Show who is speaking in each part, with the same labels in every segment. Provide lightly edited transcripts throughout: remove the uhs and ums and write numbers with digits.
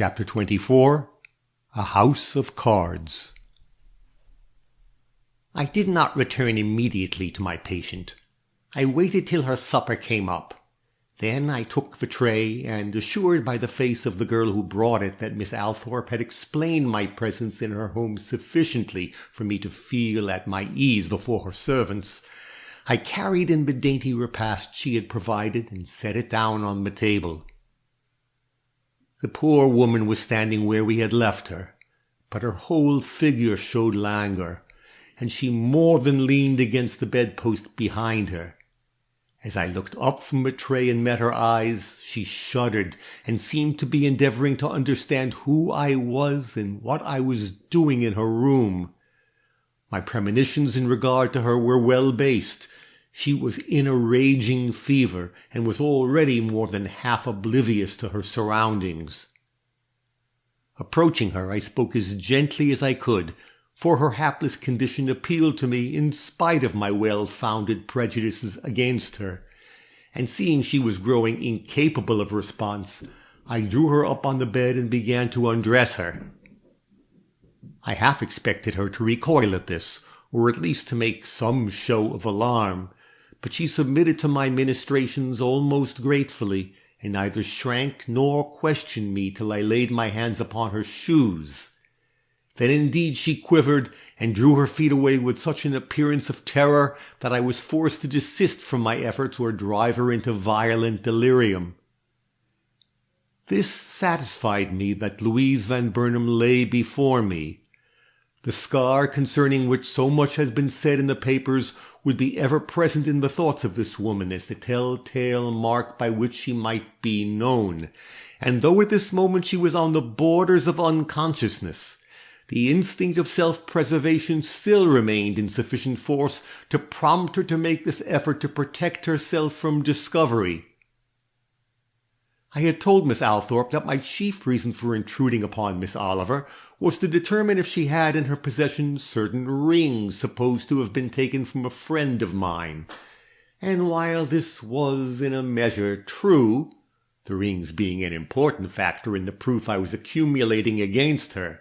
Speaker 1: Chapter 24 A House of Cards. I did not return immediately to my patient. I waited till her supper came up. Then I took the tray, and assured by the face of the girl who brought it that Miss Althorpe had explained my presence in her home sufficiently for me to feel at my ease before her servants, I carried in the dainty repast she had provided and set it down on the table. The poor woman was standing where we had left her, but her whole figure showed languor, and she more than leaned against the bedpost behind her. As I looked up from the tray and met her eyes, she shuddered and seemed to be endeavoring to understand who I was and what I was doing in her room. My premonitions in regard to her were well based. She was in a raging fever, and was already more than half oblivious to her surroundings. Approaching her, I spoke as gently as I could, for her hapless condition appealed to me in spite of my well-founded prejudices against her, and seeing she was growing incapable of response, I drew her up on the bed and began to undress her. I half expected her to recoil at this, or at least to make some show of alarm, but she submitted to my ministrations almost gratefully, and neither shrank nor questioned me till I laid my hands upon her shoes. Then indeed she quivered, and drew her feet away with such an appearance of terror that I was forced to desist from my efforts or drive her into violent delirium. This satisfied me that Louise Van Burnham lay before me. The scar concerning which so much has been said in the papers would be ever present in the thoughts of this woman as the tell-tale mark by which she might be known, and though at this moment she was on the borders of unconsciousness, the instinct of self-preservation still remained in sufficient force to prompt her to make this effort to protect herself from discovery. I had told Miss Althorpe that my chief reason for intruding upon Miss Oliver was to determine if she had in her possession certain rings supposed to have been taken from a friend of mine, and while this was in a measure true, the rings being an important factor in the proof I was accumulating against her,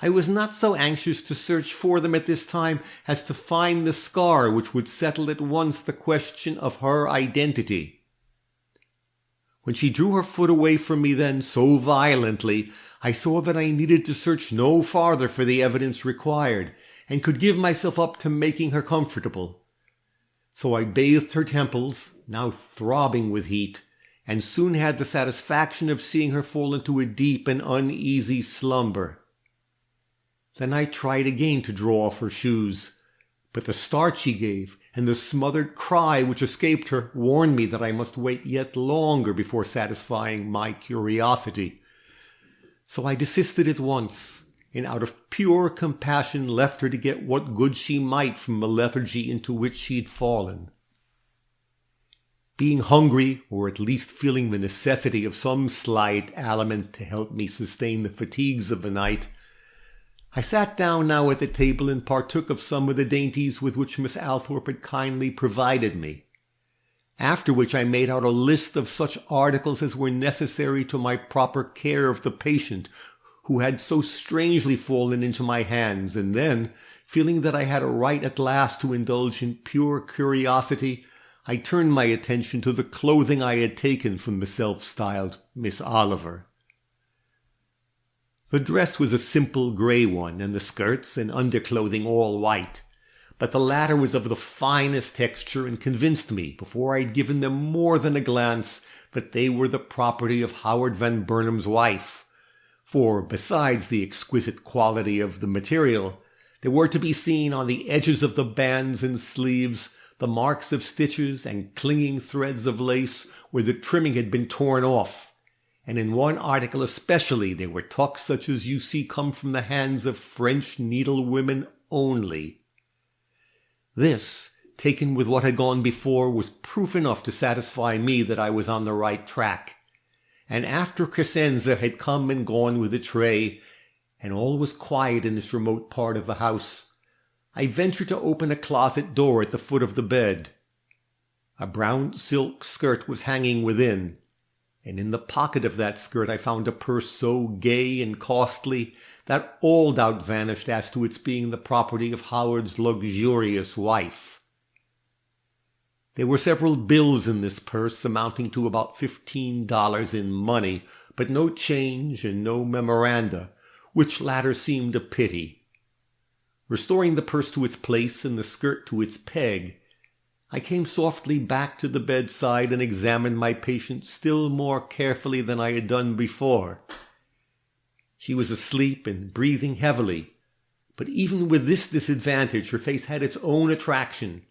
Speaker 1: I was not so anxious to search for them at this time as to find the scar which would settle at once the question of her identity. When she drew her foot away from me then so violently, I saw that I needed to search no farther for the evidence required, and could give myself up to making her comfortable. So I bathed her temples, now throbbing with heat, and soon had the satisfaction of seeing her fall into a deep and uneasy slumber. Then I tried again to draw off her shoes, but the start she gave, and the smothered cry which escaped her, warned me that I must wait yet longer before satisfying my curiosity. So I desisted at once, and out of pure compassion left her to get what good she might from the lethargy into which she had fallen. Being hungry, or at least feeling the necessity of some slight aliment to help me sustain the fatigues of the night, I sat down now at the table and partook of some of the dainties with which Miss Althorpe had kindly provided me, after which I made out a list of such articles as were necessary to my proper care of the patient who had so strangely fallen into my hands, and then, feeling that I had a right at last to indulge in pure curiosity, I turned my attention to the clothing I had taken from the self-styled Miss Oliver. The dress was a simple grey one, and the skirts and underclothing all white, but the latter was of the finest texture and convinced me, before I had given them more than a glance, that they were the property of Howard Van Burnham's wife, for, besides the exquisite quality of the material, there were to be seen on the edges of the bands and sleeves the marks of stitches and clinging threads of lace where the trimming had been torn off, and in one article especially there were tucks such as you see come from the hands of French needlewomen only. This, taken with what had gone before, was proof enough to satisfy me that I was on the right track, and after Crescenza had come and gone with the tray, and all was quiet in this remote part of the house, I ventured to open a closet door at the foot of the bed. A brown silk skirt was hanging within, and in the pocket of that skirt I found a purse so gay and costly that all doubt vanished as to its being the property of Howard's luxurious wife. There were several bills in this purse amounting to about $15 in money, but no change and no memoranda, which latter seemed a pity. Restoring the purse to its place and the skirt to its peg, I came softly back to the bedside and examined my patient still more carefully than I had done before. She was asleep and breathing heavily, but even with this disadvantage her face had its own attraction,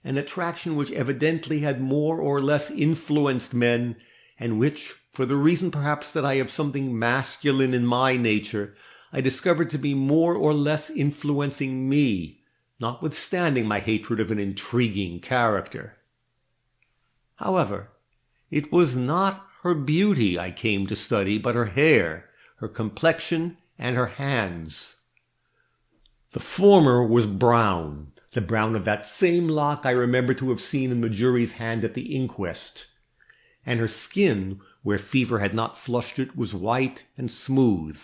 Speaker 1: an attraction which evidently had more or less influenced men, and which, for the reason perhaps that I have something masculine in my nature, I discovered to be more or less influencing me, notwithstanding my hatred of an intriguing character. However, it was not her beauty I came to study, but her hair, her complexion, and her hands. The former was brown, the brown of that same lock I remember to have seen in the jury's hand at the inquest, and her skin, where fever had not flushed it, was white and smooth.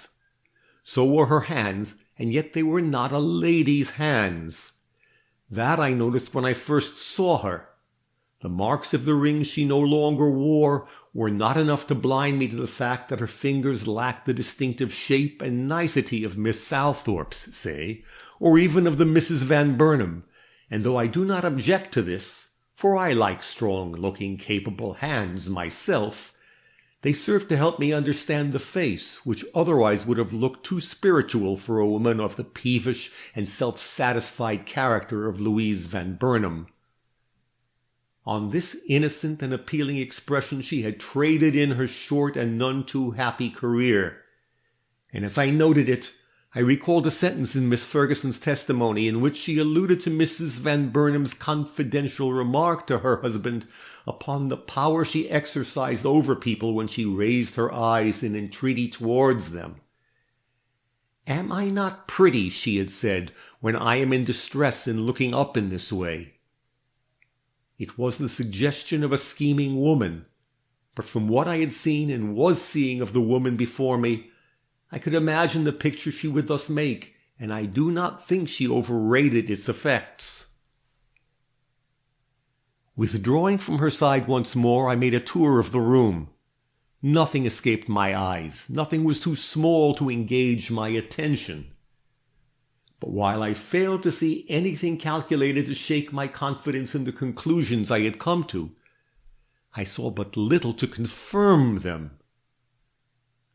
Speaker 1: So were her hands, and yet they were not a lady's hands. That I noticed when I first saw her. The marks of the rings she no longer wore were not enough to blind me to the fact that her fingers lacked the distinctive shape and nicety of Miss Southorpe's, say, or even of the Mrs. Van Burnham, and though I do not object to this, for I like strong-looking, capable hands myself, they served to help me understand the face, which otherwise would have looked too spiritual for a woman of the peevish and self-satisfied character of Louise Van Burnham. On this innocent and appealing expression she had traded in her short and none too happy career, and as I noted it, I recalled a sentence in Miss Ferguson's testimony in which she alluded to Mrs. Van Burnham's confidential remark to her husband upon the power she exercised over people when she raised her eyes in entreaty towards them. "Am I not pretty," she had said, "when I am in distress in looking up in this way?" It was the suggestion of a scheming woman, but from what I had seen and was seeing of the woman before me, I could imagine the picture she would thus make, and I do not think she overrated its effects. Withdrawing from her side once more, I made a tour of the room. Nothing escaped my eyes, nothing was too small to engage my attention. But while I failed to see anything calculated to shake my confidence in the conclusions I had come to, I saw but little to confirm them.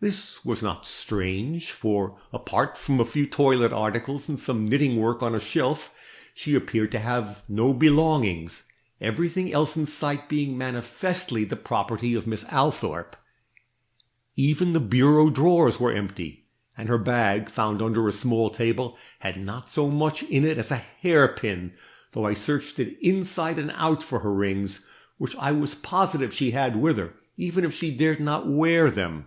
Speaker 1: This was not strange, for, apart from a few toilet articles and some knitting work on a shelf, she appeared to have no belongings, everything else in sight being manifestly the property of Miss Althorpe. Even the bureau drawers were empty, and her bag, found under a small table, had not so much in it as a hairpin, though I searched it inside and out for her rings, which I was positive she had with her, even if she dared not wear them.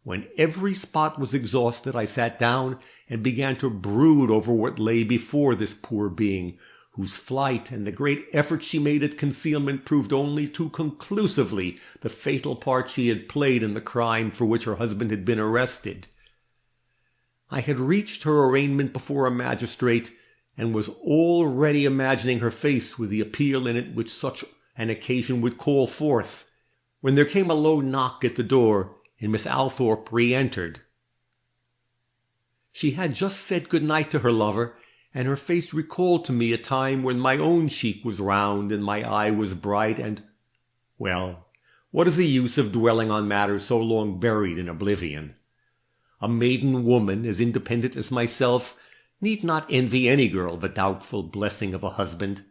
Speaker 1: When every spot was exhausted, I sat down and began to brood over what lay before this poor being, whose flight and the great effort she made at concealment proved only too conclusively the fatal part she had played in the crime for which her husband had been arrested. I had reached her arraignment before a magistrate, and was already imagining her face with the appeal in it which such an occasion would call forth, when there came a low knock at the door, and Miss Althorpe re-entered. She had just said good night to her lover, and her face recalled to me a time when my own cheek was round and my eye was bright, and, well, what is the use of dwelling on matters so long buried in oblivion? A maiden woman, as independent as myself, need not envy any girl the doubtful blessing of a husband.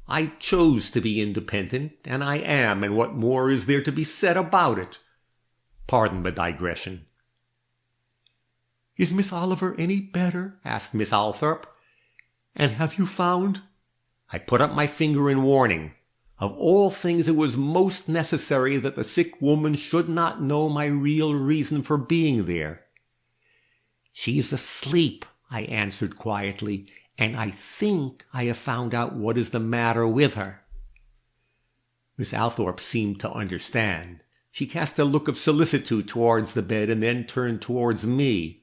Speaker 1: I chose to be independent, and I am, and what more is there to be said about it? Pardon the digression. "Is Miss Oliver any better?" asked Miss Althorpe. "And have you found—" I put up my finger in warning. Of all things it was most necessary that the sick woman should not know my real reason for being there. "She is asleep," I answered quietly, "and I think I have found out what is the matter with her." Miss Althorpe seemed to understand. She cast a look of solicitude towards the bed and then turned towards me.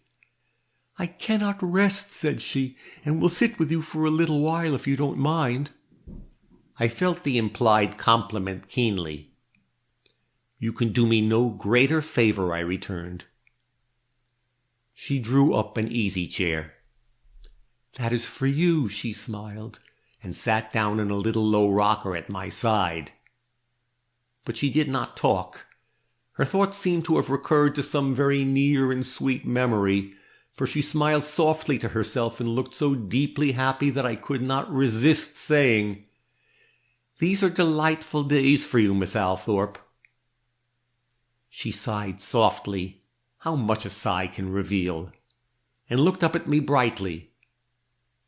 Speaker 1: "I cannot rest," said she, "and will sit with you for a little while if you don't mind." I felt the implied compliment keenly. "You can do me no greater favor," I returned. She drew up an easy-chair. "That is for you," she smiled, and sat down in a little low rocker at my side. But she did not talk. Her thoughts seemed to have recurred to some very near and sweet memory, for she smiled softly to herself and looked so deeply happy that I could not resist saying, "These are delightful days for you, Miss Althorpe." She sighed softly, how much a sigh can reveal, and looked up at me brightly.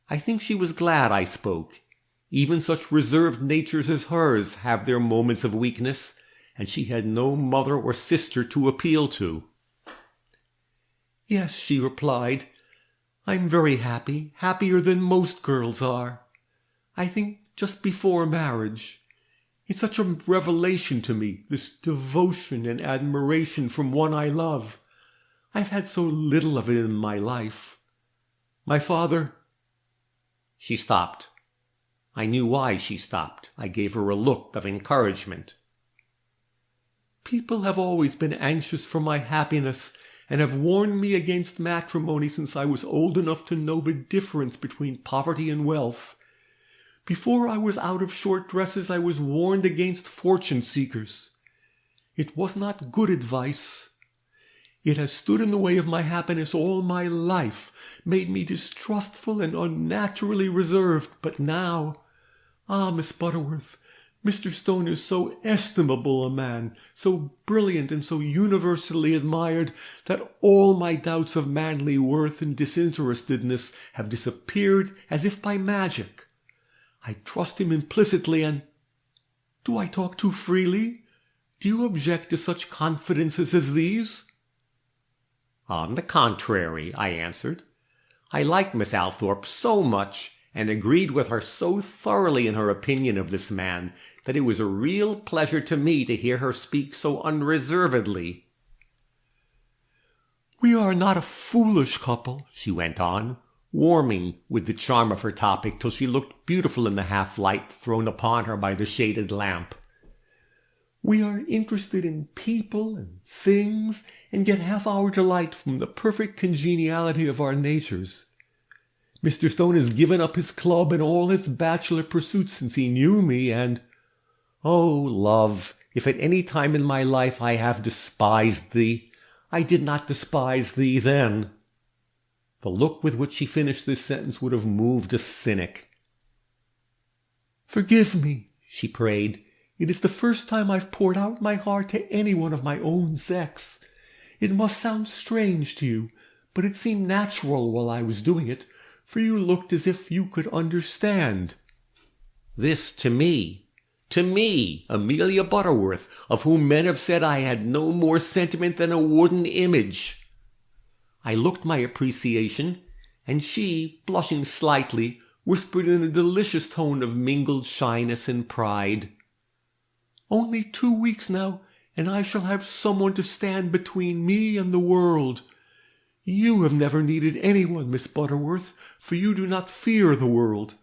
Speaker 1: I think she was glad I spoke. Even such reserved natures as hers have their moments of weakness, and she had no mother or sister to appeal to. "Yes," she replied, "I'm very happy, happier than most girls are. I think just before marriage. It's such a revelation to me, this devotion and admiration from one I love. I've had so little of it in my life. My father—" She stopped. I knew why she stopped. I gave her a look of encouragement. "People have always been anxious for my happiness and have warned me against matrimony since I was old enough to know the difference between poverty and wealth. Before I was out of short dresses, I was warned against fortune-seekers. It was not good advice. It has stood in the way of my happiness all my life, made me distrustful and unnaturally reserved. But now, Miss Butterworth, Mr. Stone is so estimable a man, so brilliant and so universally admired, that all my doubts of manly worth and disinterestedness have disappeared as if by magic. I trust him implicitly and— Do I talk too freely? Do you object to such confidences as these?" "On the contrary," I answered. I liked Miss Althorpe so much, and agreed with her so thoroughly in her opinion of this man, that it was a real pleasure to me to hear her speak so unreservedly. "We are not a foolish couple," she went on, warming with the charm of her topic till she looked beautiful in the half-light thrown upon her by the shaded lamp. "We are interested in people and things, and get half our delight from the perfect congeniality of our natures. Mr. Stone has given up his club and all his bachelor pursuits since he knew me, and— Oh, love, if at any time in my life I have despised thee, I did not despise thee then." The look with which she finished this sentence would have moved a cynic. "Forgive me," she prayed. "It is the first time I've poured out my heart to anyone of my own sex. It must sound strange to you, but it seemed natural while I was doing it, for you looked as if you could understand." This to me, Amelia Butterworth, of whom men have said I had no more sentiment than a wooden image. I looked my appreciation, and she, blushing slightly, whispered in a delicious tone of mingled shyness and pride, "Only 2 weeks now, and I shall have someone to stand between me and the world. You have never needed anyone, Miss Butterworth, for you do not fear the world.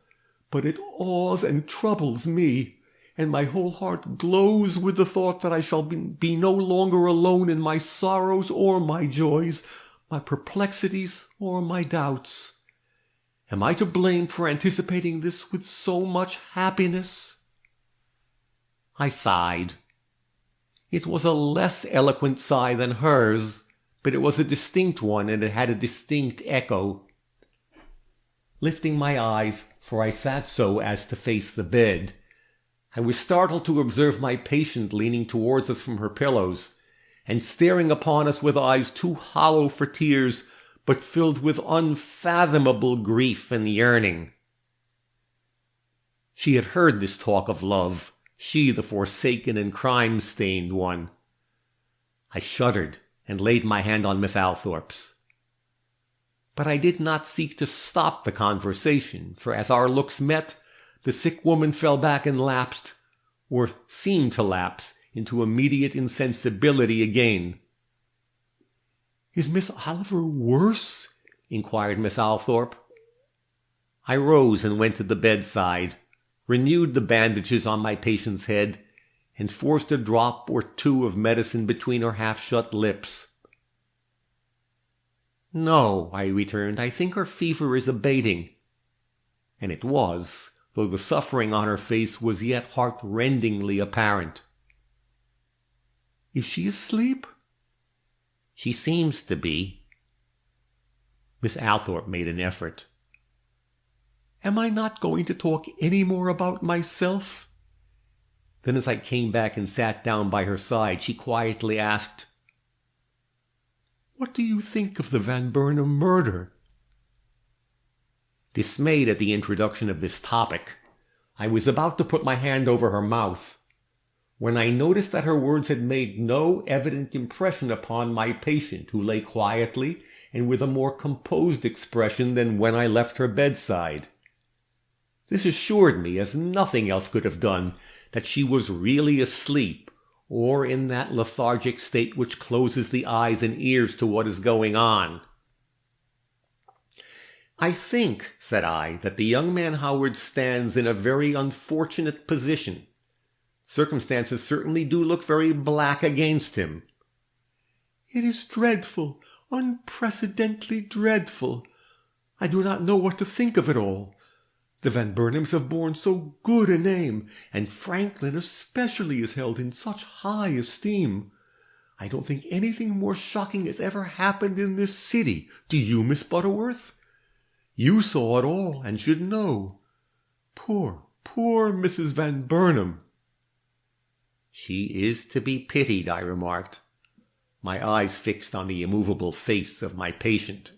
Speaker 1: But it awes and troubles me, and my whole heart glows with the thought that I shall be no longer alone in my sorrows or my joys, my perplexities or my doubts. Am I to blame for anticipating this with so much happiness?" I sighed. It was a less eloquent sigh than hers, but it was a distinct one, and it had a distinct echo. Lifting my eyes, for I sat so as to face the bed, I was startled to observe my patient leaning towards us from her pillows, and staring upon us with eyes too hollow for tears, but filled with unfathomable grief and yearning. She had heard this talk of love, she, the forsaken and crime-stained one. I shuddered and laid my hand on Miss Althorpe's. But I did not seek to stop the conversation, for as our looks met, the sick woman fell back and lapsed, or seemed to lapse, into immediate insensibility again. "Is Miss Oliver worse?" inquired Miss Althorpe. I rose and went to the bedside, renewed the bandages on my patient's head, and forced a drop or two of medicine between her half-shut lips. "No," I returned, "I think her fever is abating." And it was, though the suffering on her face was yet heart-rendingly apparent. "Is she asleep?" "She seems to be." Miss Althorpe made an effort. "Am I not going to talk any more about myself?" Then as I came back and sat down by her side, she quietly asked, "What do you think of the Van Burnham murder?" Dismayed at the introduction of this topic, I was about to put my hand over her mouth, when I noticed that her words had made no evident impression upon my patient, who lay quietly and with a more composed expression than when I left her bedside. This assured me, as nothing else could have done, that she was really asleep, or in that lethargic state which closes the eyes and ears to what is going on. "I think," said I, "that the young man Howard stands in a very unfortunate position. Circumstances certainly do look very black against him." "It is dreadful, unprecedentedly dreadful. I do not know what to think of it all. The Van Burnhams have borne so good a name, and Franklin especially is held in such high esteem. I don't think anything more shocking has ever happened in this city. Do you, Miss Butterworth? You saw it all, and should know. Poor, poor Mrs. Van Burnham." "She is to be pitied," I remarked, my eyes fixed on the immovable face of my patient.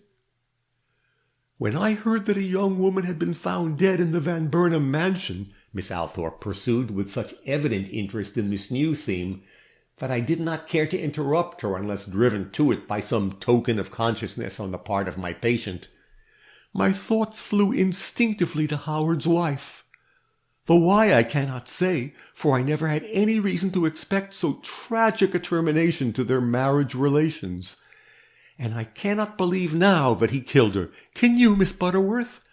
Speaker 1: "When I heard that a young woman had been found dead in the Van Burnham mansion," Miss Althorpe pursued with such evident interest in this new theme that I did not care to interrupt her unless driven to it by some token of consciousness on the part of my patient, "my thoughts flew instinctively to Howard's wife. Though why I cannot say, for I never had any reason to expect so tragic a termination to their marriage relations. And I cannot believe now that he killed her. Can you, Miss Butterworth?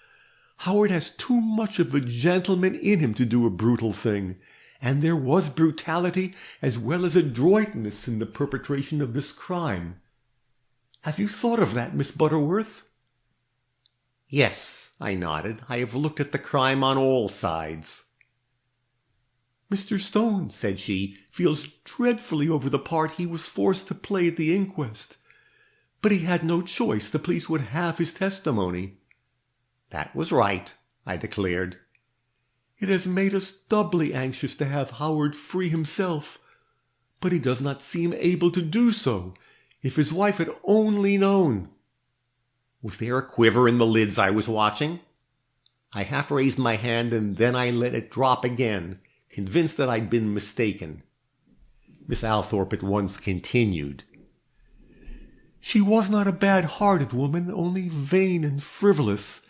Speaker 1: Howard has too much of the gentleman in him to do a brutal thing, and there was brutality as well as adroitness in the perpetration of this crime. Have you thought of that, Miss Butterworth?" "Yes," I nodded. "I have looked at the crime on all sides." "Mr. Stone," said she, "feels dreadfully over the part he was forced to play at the inquest. But he had no choice. The police would have his testimony." "That was right," I declared. "It has made us doubly anxious to have Howard free himself. But he does not seem able to do so. If his wife had only known—" Was there a quiver in the lids I was watching? I half raised my hand, and then I let it drop again, convinced that I'd been mistaken. Miss Althorpe at once continued. "She was not a bad-hearted woman, only vain and frivolous.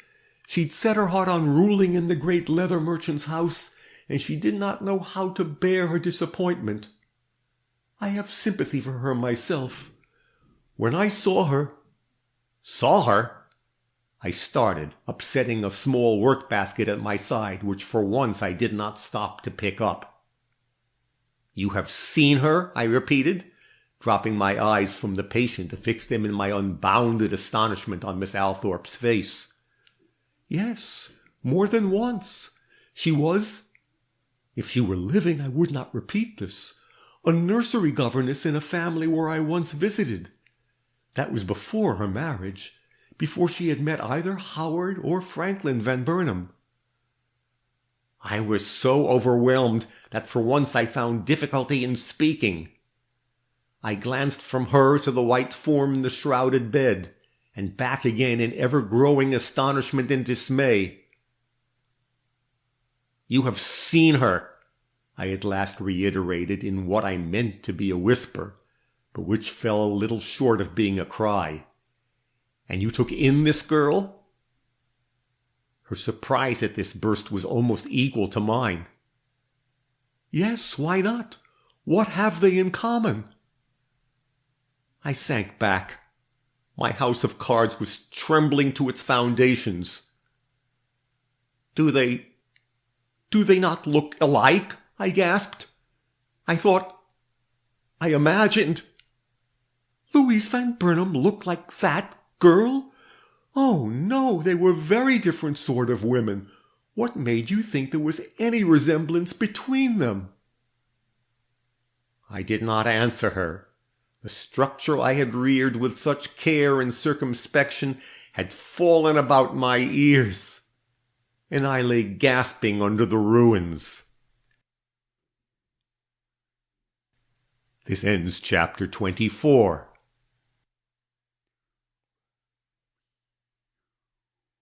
Speaker 1: She'd set her heart on ruling in the great leather merchant's house, and she did not know how to bear her disappointment. I have sympathy for her myself. When I saw her—" "Saw her?" I started, upsetting a small work-basket at my side, which for once I did not stop to pick up. "You have seen her?" I repeated, dropping my eyes from the patient to fix them in my unbounded astonishment on Miss Althorpe's face. "Yes, more than once. She was—if she were living I would not repeat this—a nursery governess in a family where I once visited. That was before her marriage, before she had met either Howard or Franklin Van Burnham." I was so overwhelmed that for once I found difficulty in speaking. I glanced from her to the white form in the shrouded bed, and back again in ever-growing astonishment and dismay. "You have seen her," I at last reiterated in what I meant to be a whisper, but which fell a little short of being a cry. "And you took in this girl?" Her surprise at this burst was almost equal to mine. "Yes, why not? What have they in common? I sank back. My house of cards was trembling to its foundations. Do they not look alike? I gasped. I imagined. Louise Van Burnham looked like that girl? Oh, no, they were very different sort of women. What made you think there was any resemblance between them? I did not answer her. The structure I had reared with such care and circumspection had fallen about my ears, and I lay gasping under the ruins. This ends chapter 24.